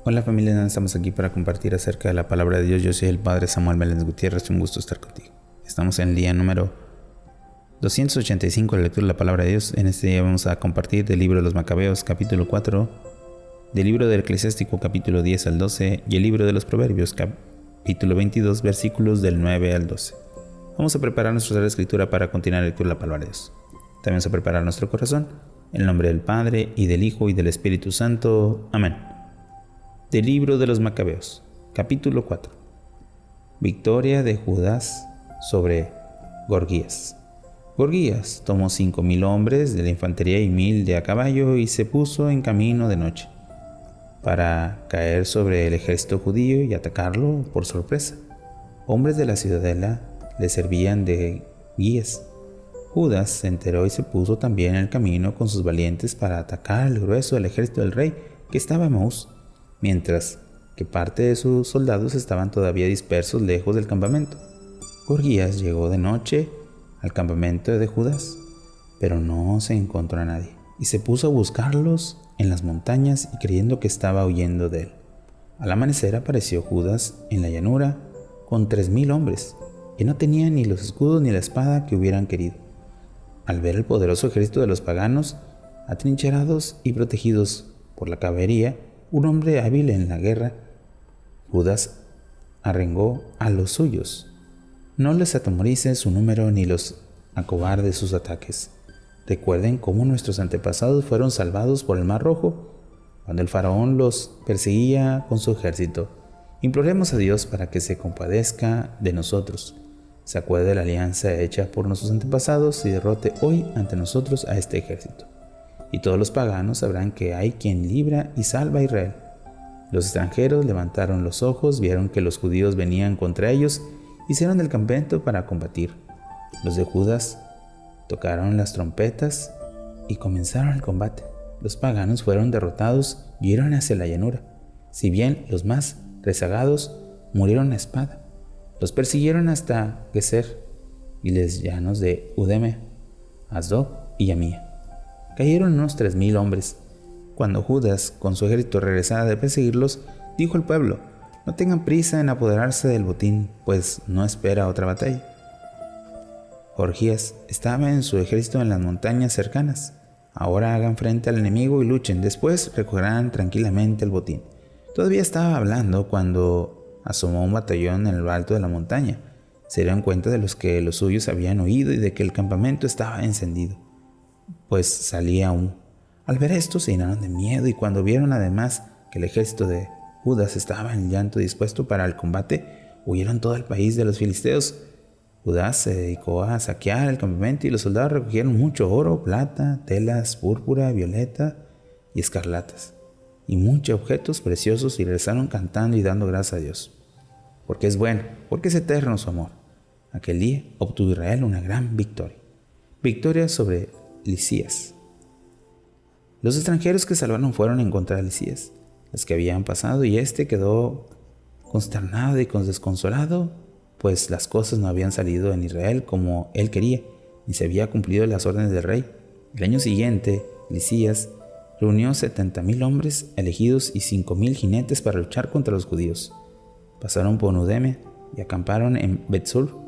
Hola familia, estamos aquí para compartir acerca de la palabra de Dios. Yo soy el Padre Samuel Meléndez Gutiérrez, un gusto estar contigo. Estamos en el día número 285 de la lectura de la palabra de Dios. En este día vamos a compartir del libro de los Macabeos, capítulo 4, del libro del Eclesiástico, capítulo 10 al 12, y el libro de los Proverbios, capítulo 22, versículos del 9 al 12. Vamos a preparar nuestra escritura para continuar la lectura de la palabra de Dios. También vamos a preparar nuestro corazón, en el nombre del Padre, y del Hijo, y del Espíritu Santo. Amén. Del libro de los Macabeos, capítulo 4. Victoria de Judas sobre Gorgias. Gorgias tomó 5,000 hombres de la infantería y 1,000 de a caballo y se puso en camino de noche para caer sobre el ejército judío y atacarlo por sorpresa. Hombres de la ciudadela le servían de guías. Judas se enteró y se puso también en el camino con sus valientes para atacar el grueso del ejército del rey que estaba en Maús, mientras que parte de sus soldados estaban todavía dispersos lejos del campamento. Gorgias llegó de noche al campamento de Judas, pero no se encontró a nadie, y se puso a buscarlos en las montañas y creyendo que estaba huyendo de él. Al amanecer apareció Judas en la llanura con 3,000 hombres, que no tenían ni los escudos ni la espada que hubieran querido. Al ver el poderoso ejército de los paganos, atrincherados y protegidos por la caballería, un hombre hábil en la guerra, Judas arengó a los suyos: no les atemorice su número ni los acobarde sus ataques. Recuerden cómo nuestros antepasados fueron salvados por el Mar Rojo, cuando el faraón los perseguía con su ejército. Imploremos a Dios para que se compadezca de nosotros, se acuerde de la alianza hecha por nuestros antepasados y derrote hoy ante nosotros a este ejército. Y todos los paganos sabrán que hay quien libra y salva a Israel. Los extranjeros levantaron los ojos, vieron que los judíos venían contra ellos, hicieron el campamento para combatir. Los de Judas tocaron las trompetas y comenzaron el combate. Los paganos fueron derrotados y huyeron hacia la llanura, si bien los más rezagados murieron a espada. Los persiguieron hasta Geser y los llanos de Udeme, Asdod y Yamía. Cayeron unos 3,000 hombres. Cuando Judas con su ejército regresara de perseguirlos, dijo al pueblo: no tengan prisa en apoderarse del botín, pues no espera otra batalla. Gorgias estaba en su ejército en las montañas cercanas. Ahora hagan frente al enemigo y luchen, después recogerán tranquilamente el botín. Todavía estaba hablando cuando asomó un batallón en lo alto de la montaña. Se dieron cuenta de los que los suyos habían oído y de que el campamento estaba encendido, pues salía humo. Al ver esto se llenaron de miedo, y cuando vieron además que el ejército de Judas estaba en llanto dispuesto para el combate, huyeron todo el país de los filisteos. Judas se dedicó a saquear el campamento y los soldados recogieron mucho oro, plata, telas, púrpura, violeta y escarlatas, y muchos objetos preciosos, y regresaron cantando y dando gracias a Dios, porque es bueno, porque es eterno su amor. Aquel día obtuvo Israel una gran victoria. Victoria sobre Lisías. Los extranjeros que salvaron fueron en contra de Lisías, los que habían pasado, y éste quedó consternado y desconsolado, pues las cosas no habían salido en Israel como él quería, ni se había cumplido las órdenes del rey. El año siguiente, Lisías reunió 70,000 hombres elegidos y 5,000 jinetes para luchar contra los judíos. Pasaron por Udeme y acamparon en Betzur.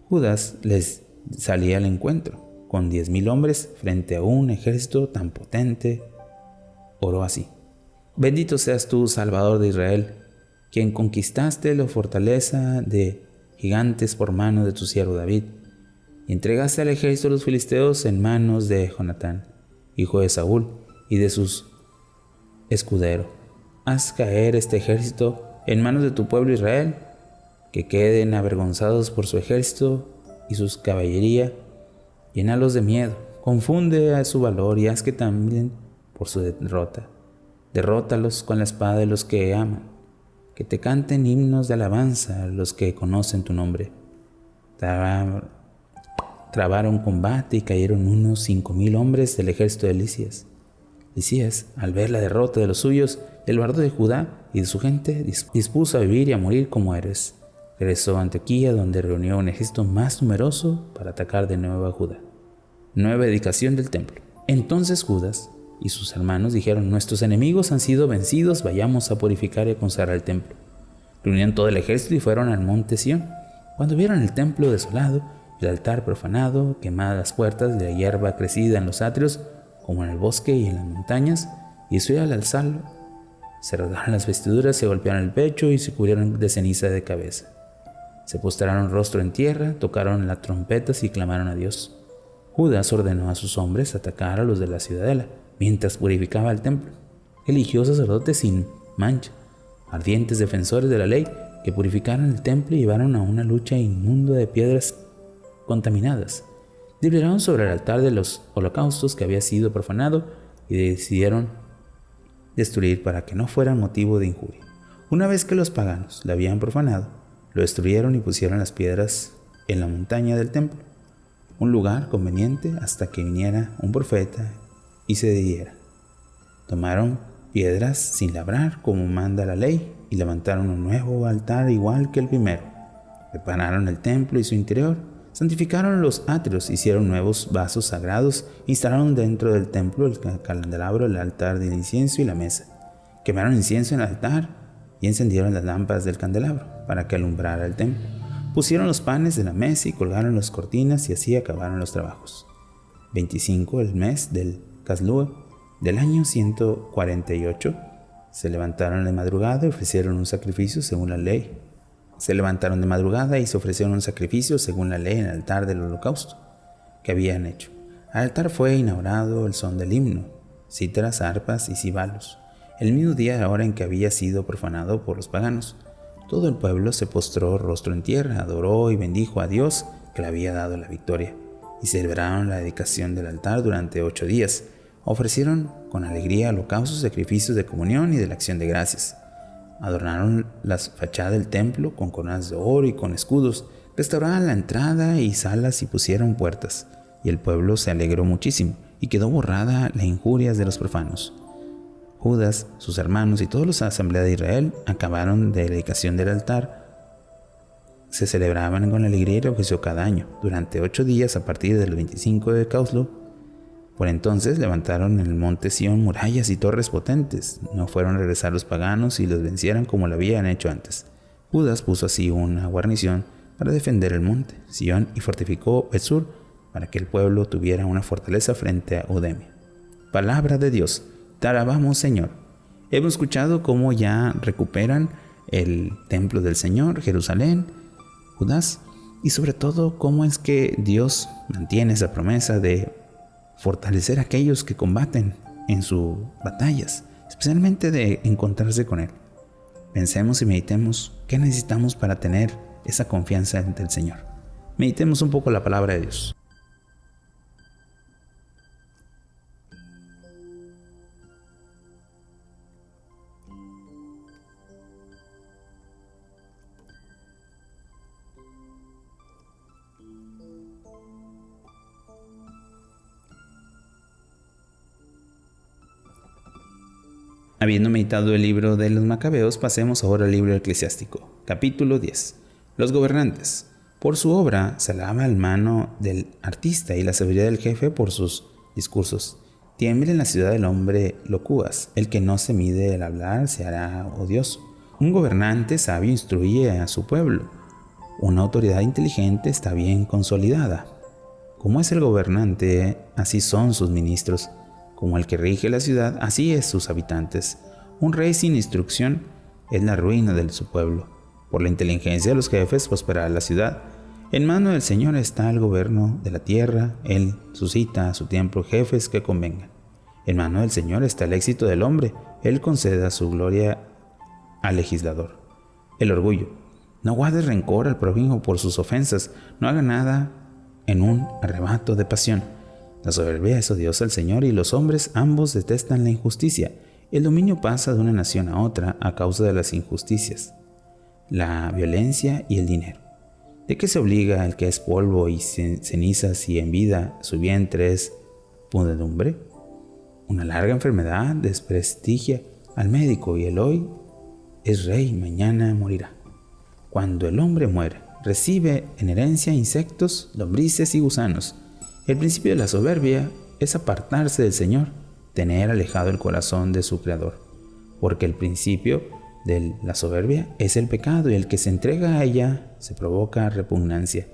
Judas les salía al encuentro con 10,000 hombres frente a un ejército tan potente. Oró así: bendito seas tú, Salvador de Israel, quien conquistaste la fortaleza de gigantes por mano de tu siervo David, y entregaste al ejército de los filisteos en manos de Jonatán, hijo de Saúl, y de sus escuderos. Haz caer este ejército en manos de tu pueblo Israel, que queden avergonzados por su ejército y sus caballería. Llénalos de miedo, confunde a su valor y haz que también por su derrota. Derrótalos con la espada de los que aman, que te canten himnos de alabanza los que conocen tu nombre. Trabaron combate y cayeron unos 5,000 hombres del ejército de Lisías. Lisías, al ver la derrota de los suyos, del bardo de Judá y de su gente, dispuso a vivir y a morir como héroes. Regresó a Antioquía, donde reunió un ejército más numeroso para atacar de nuevo a Judá. Nueva dedicación del templo. Entonces Judas y sus hermanos dijeron: nuestros enemigos han sido vencidos, vayamos a purificar y a consagrar el templo. Reunieron todo el ejército y fueron al monte Sión. Cuando vieron el templo desolado, el altar profanado, quemadas las puertas, la hierba crecida en los atrios, como en el bosque y en las montañas, y Israel al alzarlo, se rasgaron las vestiduras, se golpearon el pecho y se cubrieron de ceniza de cabeza. Se postraron rostro en tierra, tocaron las trompetas y clamaron a Dios. Judas ordenó a sus hombres atacar a los de la ciudadela, mientras purificaba el templo. Eligió sacerdotes sin mancha, ardientes defensores de la ley, que purificaron el templo y llevaron a una lucha inmunda de piedras contaminadas. Deliberaron sobre el altar de los holocaustos que había sido profanado y decidieron destruir para que no fuera motivo de injuria. Una vez que los paganos lo habían profanado, lo destruyeron y pusieron las piedras en la montaña del templo, un lugar conveniente hasta que viniera un profeta y se diera. Tomaron piedras sin labrar como manda la ley y levantaron un nuevo altar igual que el primero. Repararon el templo y su interior, santificaron los atrios, hicieron nuevos vasos sagrados, instalaron dentro del templo el candelabro, el altar del incienso y la mesa. Quemaron incienso en el altar y encendieron las lámparas del candelabro para que alumbrara el templo. Pusieron los panes de la mesa y colgaron las cortinas y así acabaron los trabajos. 25 el mes del Caslúa del año 148 se levantaron de madrugada y ofrecieron un sacrificio según la ley. Se levantaron de madrugada y se ofrecieron un sacrificio según la ley en el altar del holocausto que habían hecho. Al altar fue inaugurado el son del himno, cítaras, arpas y címbalos, el mismo día y hora en que había sido profanado por los paganos. Todo el pueblo se postró rostro en tierra, adoró y bendijo a Dios que le había dado la victoria, y celebraron la dedicación del altar durante 8 días. Ofrecieron con alegría holocaustos, sacrificios de comunión y de la acción de gracias. Adornaron la fachada del templo con coronas de oro y con escudos, restauraron la entrada y salas y pusieron puertas, y el pueblo se alegró muchísimo, y quedó borrada las injurias de los profanos. Judas, sus hermanos y todos los de la asamblea de Israel acabaron de la dedicación del altar. Se celebraban con alegría y regocijo cada año, durante 8 días a partir del 25 de Causlu. Por entonces levantaron en el monte Sión murallas y torres potentes. No fueron a regresar los paganos y los vencieran como lo habían hecho antes. Judas puso así una guarnición para defender el monte Sión y fortificó Bet-sur para que el pueblo tuviera una fortaleza frente a Udemia. Palabra de Dios. Te alabamos, Señor. Hemos escuchado cómo ya recuperan el templo del Señor, Jerusalén, Judas, y sobre todo cómo es que Dios mantiene esa promesa de fortalecer a aquellos que combaten en sus batallas, especialmente de encontrarse con Él. Pensemos y meditemos qué necesitamos para tener esa confianza en el Señor. Meditemos un poco la palabra de Dios. Habiendo meditado el libro de los Macabeos, pasemos ahora al libro eclesiástico, capítulo 10. Los gobernantes. Por su obra se alaba la mano del artista y la sabiduría del jefe por sus discursos. Tiemble en la ciudad del hombre locuaz, el que no se mide el hablar se hará odioso. Un gobernante sabio instruye a su pueblo. Una autoridad inteligente está bien consolidada. Como es el gobernante, así son sus ministros. Como el que rige la ciudad, así es sus habitantes. Un rey sin instrucción es la ruina de su pueblo. Por la inteligencia de los jefes prosperará la ciudad. En mano del Señor está el gobierno de la tierra. Él suscita a su tiempo jefes que convengan. En mano del Señor está el éxito del hombre. Él conceda su gloria al legislador. El orgullo. No guardes rencor al prójimo por sus ofensas. No haga nada en un arrebato de pasión. La soberbia es odiosa al Señor y los hombres ambos detestan la injusticia. El dominio pasa de una nación a otra a causa de las injusticias, la violencia y el dinero. ¿De qué se obliga el que es polvo y cenizas y en vida su vientre es podredumbre? Una larga enfermedad desprestigia al médico y el hoy es rey, mañana morirá. Cuando el hombre muere, recibe en herencia insectos, lombrices y gusanos. El principio de la soberbia es apartarse del Señor tener alejado el corazón de su Creador, porque el principio de la soberbia es el pecado y el que se entrega a ella se provoca repugnancia.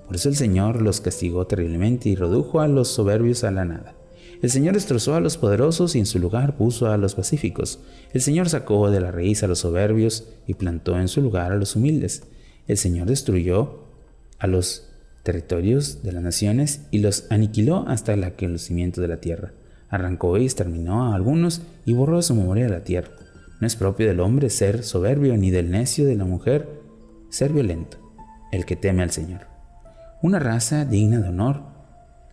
Por eso el Señor los castigó terriblemente y redujo a los soberbios a la nada. El Señor destrozó a los poderosos y en su lugar puso a los pacíficos. El Señor sacó de la raíz a los soberbios y plantó en su lugar a los humildes. El Señor destruyó a los territorios de las naciones y los aniquiló hasta el conocimiento de la tierra. Arrancó y exterminó a algunos y borró de su memoria la tierra. No es propio del hombre ser soberbio, ni del necio de la mujer ser violento, el que teme al Señor. Una raza digna de honor,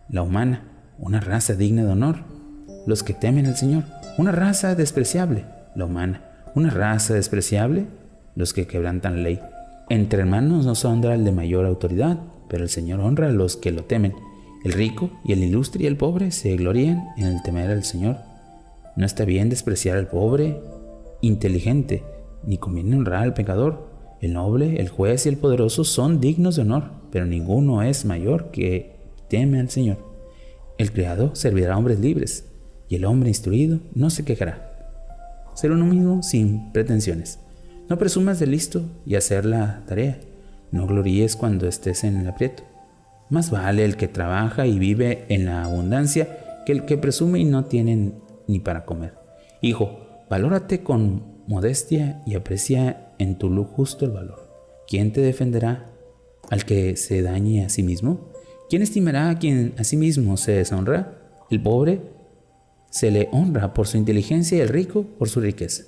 la humana. Una raza digna de honor, los que temen al Señor. Una raza despreciable, la humana. Una raza despreciable, los que quebrantan la ley. Entre hermanos no se honra el de mayor autoridad, pero el Señor honra a los que lo temen. El rico y el ilustre y el pobre se glorían en el temer al Señor. No está bien despreciar al pobre inteligente, ni conviene honrar al pecador. El noble, el juez y el poderoso son dignos de honor, pero ninguno es mayor que teme al Señor. El criado servirá a hombres libres, y el hombre instruido no se quejará. Ser uno mismo sin pretensiones. No presumas de listo y hacer la tarea. No gloríes cuando estés en el aprieto. Más vale el que trabaja y vive en la abundancia que el que presume y no tiene ni para comer. Hijo, valórate con modestia y aprecia en tu luz justo el valor. ¿Quién te defenderá al que se dañe a sí mismo? ¿Quién estimará a quien a sí mismo se deshonra? El pobre se le honra por su inteligencia y el rico por su riqueza.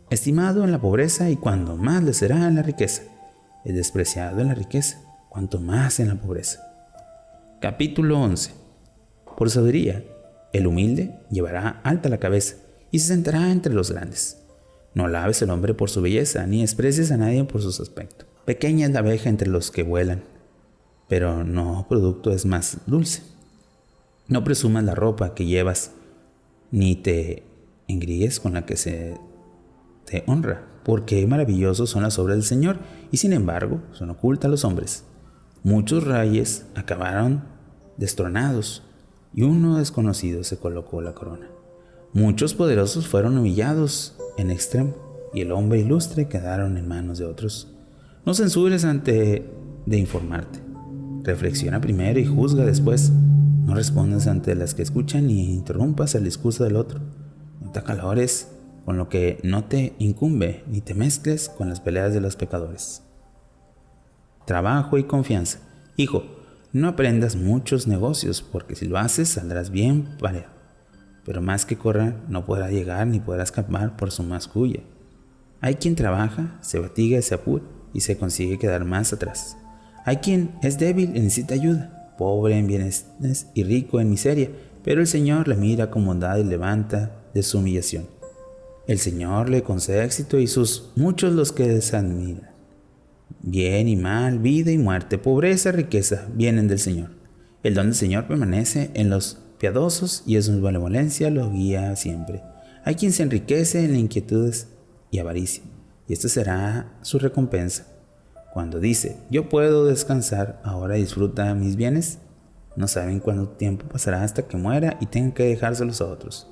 Estimado en la pobreza y cuando más le será en la riqueza. Es despreciado en la riqueza, cuanto más en la pobreza. Capítulo 11. Por sabiduría, el humilde llevará alta la cabeza y se sentará entre los grandes. No alabes al hombre por su belleza, ni desprecies a nadie por sus aspectos. Pequeña es la abeja entre los que vuelan, pero no producto es más dulce. No presumas la ropa que llevas, ni te engríes con la que se te honra, porque maravillosos son las obras del Señor, y sin embargo son ocultas a los hombres. Muchos reyes acabaron destronados, y uno desconocido se colocó la corona. Muchos poderosos fueron humillados en extremo, y el hombre ilustre quedaron en manos de otros. No censures antes de informarte. Reflexiona primero y juzga después. No respondas ante las que escuchan ni interrumpas el discurso del otro. No te acalores con lo que no te incumbe, ni te mezcles con las peleas de los pecadores. Trabajo y confianza. Hijo, no aprendas muchos negocios, porque si lo haces saldrás bien parejo. Pero más que corra no podrá llegar ni podrá escapar por su más cuya. Hay quien trabaja, se fatiga y se apura, y se consigue quedar más atrás. Hay quien es débil y necesita ayuda, pobre en bienes y rico en miseria, pero el Señor le mira con bondad y levanta de su humillación. El Señor le concede éxito y sus muchos los que desadmiran. Bien y mal, vida y muerte, pobreza y riqueza vienen del Señor. El don del Señor permanece en los piadosos y en su benevolencia lo guía siempre. Hay quien se enriquece en inquietudes y avaricia, y esta será su recompensa. Cuando dice, yo puedo descansar, ahora disfruta mis bienes, no saben cuánto tiempo pasará hasta que muera y tenga que dejárselos a otros.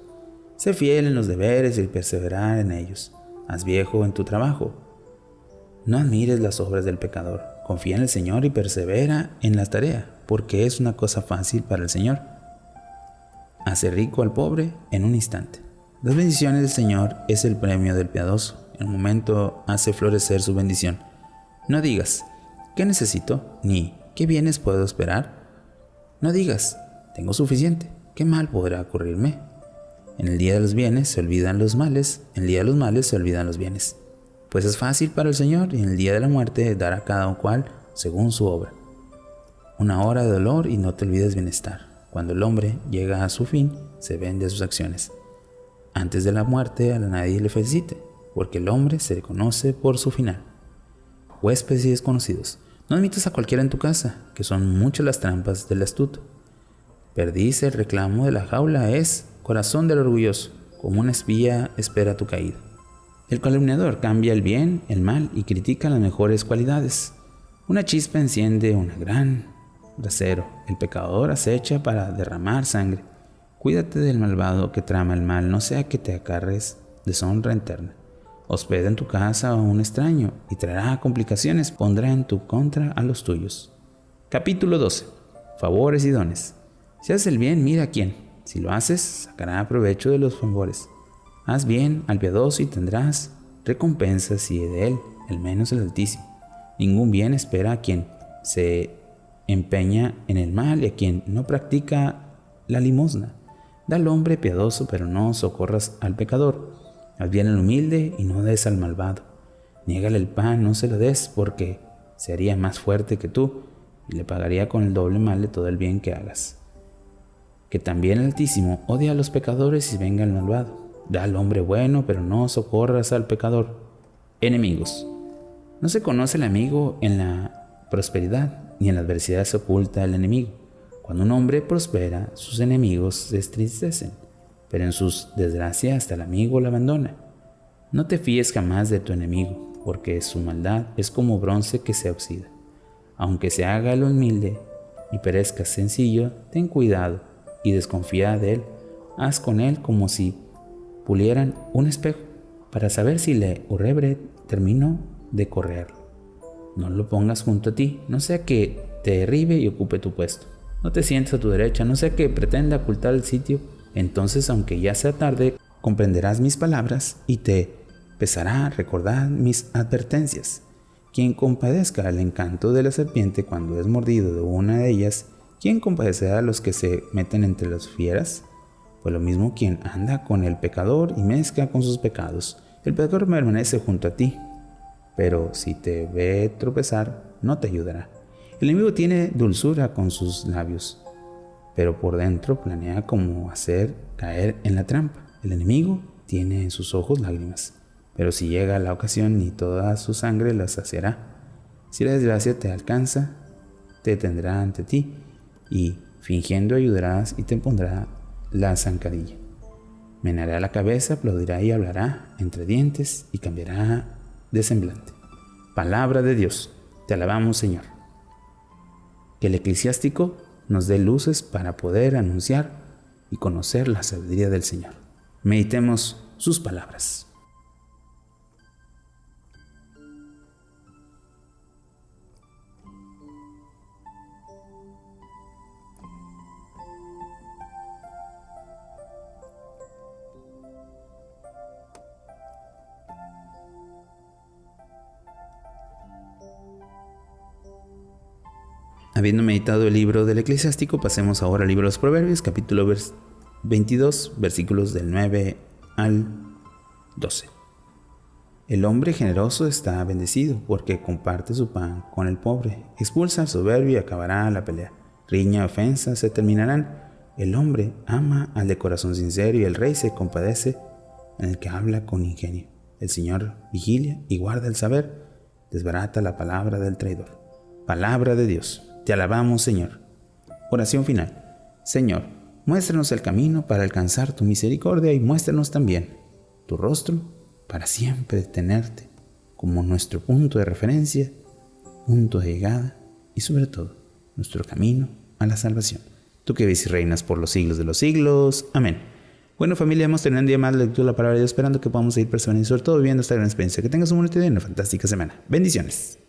Sé fiel en los deberes y perseverar en ellos. Haz viejo en tu trabajo. No admires las obras del pecador. Confía en el Señor y persevera en la tarea, porque es una cosa fácil para el Señor. Hace rico al pobre en un instante. Las bendiciones del Señor es el premio del piadoso. En un momento hace florecer su bendición. No digas, ¿qué necesito? Ni, ¿qué bienes puedo esperar? No digas, tengo suficiente. ¿Qué mal podrá ocurrirme? En el día de los bienes se olvidan los males, en el día de los males se olvidan los bienes. Pues es fácil para el Señor y en el día de la muerte dará a cada cual según su obra. Una hora de dolor y no te olvides bienestar. Cuando el hombre llega a su fin, se vende sus acciones. Antes de la muerte a nadie le felicite, porque el hombre se reconoce por su final. Huéspedes y desconocidos, no admitas a cualquiera en tu casa, que son muchas las trampas del astuto. Perdiz el reclamo de la jaula es corazón del orgulloso, como una espía espera tu caída. El calumniador cambia el bien, el mal y critica las mejores cualidades. Una chispa enciende un gran brasero. El pecador acecha para derramar sangre. Cuídate del malvado que trama el mal, no sea que te acarres deshonra eterna. Hospeda en tu casa a un extraño y traerá complicaciones, pondrá en tu contra a los tuyos. Capítulo 12. Favores y dones. Si haces el bien, mira a quién. Si lo haces, sacará provecho de los favores. Haz bien al piadoso y tendrás recompensas, y de él, el menos el Altísimo. Ningún bien espera a quien se empeña en el mal y a quien no practica la limosna. Da al hombre piadoso, pero no socorras al pecador. Haz bien al humilde y no des al malvado. Niégale el pan, no se lo des, porque se haría más fuerte que tú y le pagaría con el doble mal de todo el bien que hagas. Que también el Altísimo odia a los pecadores y venga al malvado. Da al hombre bueno, pero no socorras al pecador. Enemigos. No se conoce el amigo en la prosperidad, ni en la adversidad se oculta el enemigo. Cuando un hombre prospera, sus enemigos se entristecen, pero en sus desgracias hasta el amigo lo abandona. No te fíes jamás de tu enemigo, porque su maldad es como bronce que se oxida. Aunque se haga el humilde y perezca sencillo, ten cuidado y desconfía de él. Haz con él como si pulieran un espejo, para saber si le urrebre terminó de correrlo. No lo pongas junto a ti, no sea que te derribe y ocupe tu puesto. No te sientes a tu derecha, no sea que pretenda ocultar el sitio. Entonces, aunque ya sea tarde, comprenderás mis palabras y te pesará recordar mis advertencias. Quien compadezca el encanto de la serpiente cuando es mordido de una de ellas, ¿quién compadecerá a los que se meten entre las fieras? Pues lo mismo quien anda con el pecador y mezcla con sus pecados. El pecador permanece junto a ti, pero si te ve tropezar, no te ayudará. El enemigo tiene dulzura con sus labios, pero por dentro planea cómo hacer caer en la trampa. El enemigo tiene en sus ojos lágrimas, pero si llega la ocasión, ni toda su sangre la saciará. Si la desgracia te alcanza, te tendrá ante ti, y fingiendo ayudarás y te pondrá la zancadilla. Meneará la cabeza, aplaudirá y hablará entre dientes y cambiará de semblante. Palabra de Dios. Te alabamos, Señor. Que el eclesiástico nos dé luces para poder anunciar y conocer la sabiduría del Señor. Meditemos sus palabras. Habiendo meditado el libro del Eclesiástico, pasemos ahora al libro de los Proverbios, capítulo 22, versículos del 9 al 12. El hombre generoso está bendecido, porque comparte su pan con el pobre. Expulsa al soberbio y acabará la pelea. Riña y ofensa se terminarán. El hombre ama al de corazón sincero, y el rey se compadece en el que habla con ingenio. El Señor vigilia y guarda el saber, desbarata la palabra del traidor. Palabra de Dios. Te alabamos, Señor. Oración final. Señor, muéstranos el camino para alcanzar tu misericordia y muéstranos también tu rostro para siempre tenerte como nuestro punto de referencia, punto de llegada y sobre todo nuestro camino a la salvación. Tú que vives y reinas por los siglos de los siglos. Amén. Bueno, familia, hemos tenido un día más de lectura de la palabra de Dios, esperando que podamos seguir perseverando y sobre todo viviendo esta gran experiencia. Que tengas un bonito día y una fantástica semana. Bendiciones.